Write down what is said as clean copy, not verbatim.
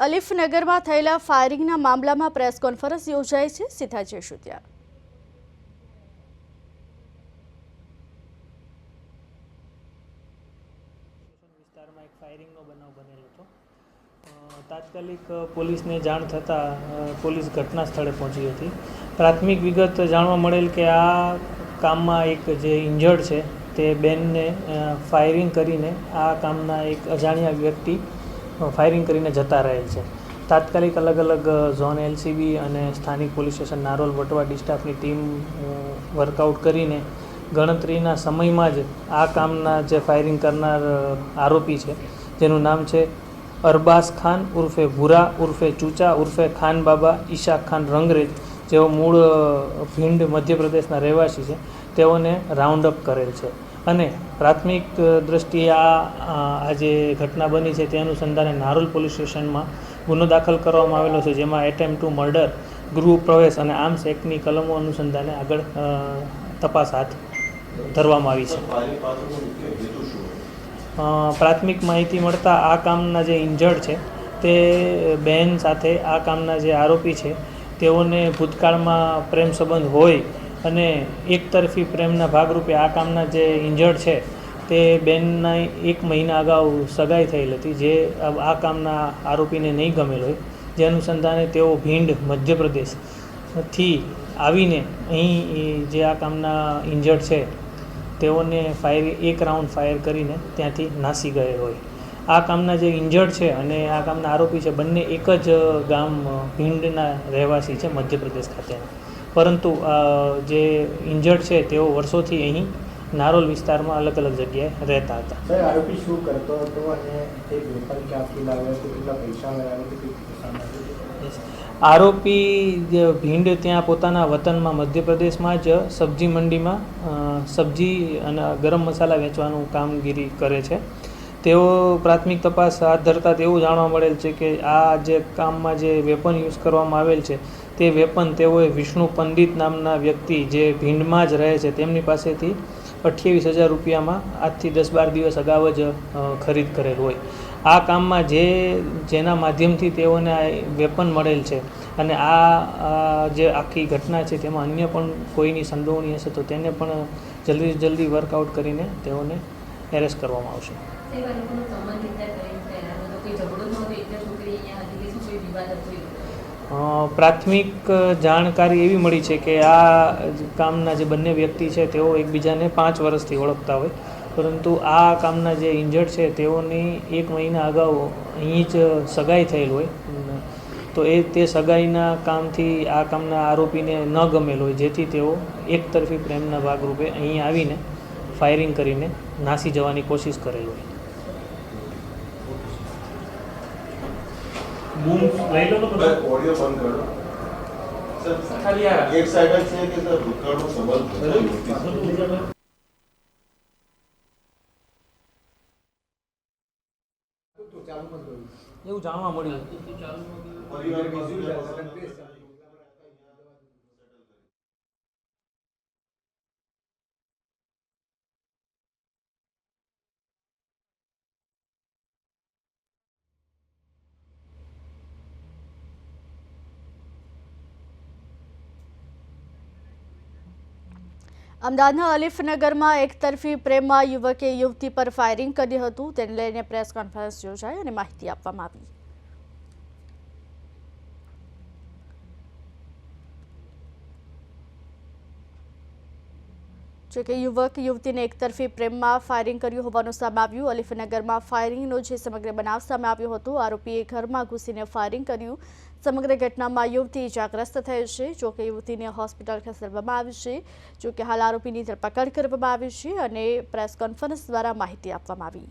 અલીફનગરમાં થયેલા ફાયરિંગના મામલામાં press conference યોજાઈ છે। સીધા જઈશું ત્યાં। વિસ્તારમાં એક ફાયરિંગનો બનાવ બનેલો હતો। તાત્કાલિક પોલીસને જાણ થતાં પોલીસ ઘટના સ્થળે પહોંચી હતી। પ્રાથમિક વિગત જાણવા મળેલ કે આ કામમાં એક જે ઇન્જર્ડ છે તે બેનને ફાયરિંગ કરીને આ કામના એક અજાણ્યા વ્યક્તિ ફાયરિંગ કરીને જતા રહેલ છે। તાત્કાલિક અલગ અલગ ઝોન એલસીબી અને સ્થાનિક પોલીસ સ્ટેશન નારોલ વટવા ડિસ્ટાફની ટીમ વર્કઆઉટ કરીને ગણતરીના સમયમાં જ આ કામના જે ફાયરિંગ કરનાર આરોપી છે જેનું નામ છે અરબાઝ ખાન ઉર્ફે ભૂરા ઉર્ફે ચૂચા ઉર્ફે ખાન બાબા ઈશાક ખાન રંગરેજ, જેઓ મૂળ ભીંડ મધ્યપ્રદેશના રહેવાસી છે, તેઓને રાઉન્ડ અપ કરેલ છે। અને પ્રાથમિક દ્રષ્ટિએ આ જે ઘટના બની છે તે અનુસંધાને નારોલ પોલીસ સ્ટેશનમાં ગુનો દાખલ કરવામાં આવેલો છે, જેમાં એટેમ્પ્ટ ટુ મર્ડર, ગૃહ પ્રવેશ અને આર્મ્સ એક્ટની કલમો અનુસંધાને આગળ તપાસ હાથ ધરવામાં આવી છે। પ્રાથમિક માહિતી મળતા આ કામના જે ઇન્જર્ડ છે તે બહેન સાથે આ કામના જે આરોપી છે તેઓને ભૂતકાળમાં પ્રેમ સંબંધ હોય અને એકતરફી પ્રેમના ભાગરૂપે આ કામના જે ઇન્જર્ડ છે તે બેનના 1 મહિના અગાઉ સગાઈ થયેલ હતી, જે આ કામના આરોપીને નહીં ગમેલ હોય, જે અનુસંધાને તેઓ ભીંડ મધ્યપ્રદેશથી આવીને અહીં જે આ કામના ઇન્જર્ડ છે તેઓને એક રાઉન્ડ ફાયર કરીને ત્યાંથી નાસી ગયેલ હોય। આ કામના જે ઇન્જર્ડ છે અને આ કામના આરોપી છે બંને એક જ ગામ ભીંડના રહેવાસી છે મધ્યપ્રદેશ ખાતેના, પરંતુ જે ઇન્જર્ડ છે તેઓ વર્ષોથી અહીં નારોલ વિસ્તારમાં અલગ અલગ જગ્યાએ રહેતા હતા। સર, આરોપી શું કરતો હતો અને તે વેપાર ક્યાંથી લાવ્યો હતો, કેટલા પૈસા લાવ્યો? આરોપી ભીંડ ત્યાં પોતાના વતનમાં મધ્યપ્રદેશમાં જ સબ્જી મંડીમાં સબ્જી અને ગરમ મસાલા વેચવાનું કામગીરી કરે છે। તેઓ પ્રાથમિક તપાસ હાથ ધરતા તેવું જાણવા મળેલ છે કે આ જે કામમાં જે વેપન યુઝ કરવામાં આવેલ છે તે વેપન તેઓએ વિષ્ણુ પંડિત નામના વ્યક્તિ જે ભીંડમાં જ રહે છે તેમની પાસેથી 28,000 રૂપિયામાં આજથી 10-12 દિવસ અગાઉ જ ખરીદ કરેલ હોય। આ કામમાં જેના માધ્યમથી તેઓને આ વેપન મળેલ છે અને આ જે આખી ઘટના છે તેમાં અન્ય પણ કોઈની સંડોવણી હશે તો તેને પણ જલ્દી વર્કઆઉટ કરીને તેઓને એરેસ્ટ કરવામાં આવશે। પ્રાથમિક જાણકારી એવી મળી છે કે આ કામના જે બંને વ્યક્તિ છે તેઓ એકબીજાને 5 વર્ષથી ઓળખતા હોય, પરંતુ આ કામના જે ઇન્જર્ડ છે તેઓની 1 મહિના અગાઉ અહીં જ સગાઈ થયેલ હોય, તો તે સગાઈના કામથી આ કામના આરોપીને ન ગમેલ હોય, જેથી તેઓ એકતરફી પ્રેમના ભાગરૂપે અહીં આવીને ફાયરિંગ કરીને નાસી જવાની કોશિશ કરેલ હોય। ઓડિયો બંધ કરો સર, ખાલી એક સાઈડ છે કે સર ભૂતકાળનો સંબંધ એવું જાણવા મળ્યું। અમદાવાદના અલીફનગરમાં એકતરફી પ્રેમમાં યુવકે યુવતી પર ફાયરિંગ કર્યું હતું, તેને લઈને પ્રેસ કોન્ફરન્સ યોજાઈ અને માહિતી આપવામાં આવી। જોકે યુવક યુવતીને એકતરફી પ્રેમમાં ફાયરિંગ કર્યું હોવાનું સામે આવ્યું। અલીફનગરમાં ફાયરિંગનો જે સમગ્ર બનાવ સામે આવ્યો હતો, આરોપીએ ઘરમાં ઘૂસીને ફાયરિંગ કર્યું। સમગ્ર ઘટનામાં યુવતી ઇજાગ્રસ્ત થઈ છે। જોકે યુવતીને હોસ્પિટલ ખસેડવામાં આવી છે। જોકે હાલ આરોપીની ધરપકડ કરવામાં આવી છે અને પ્રેસ કોન્ફરન્સ દ્વારા માહિતી આપવામાં આવી।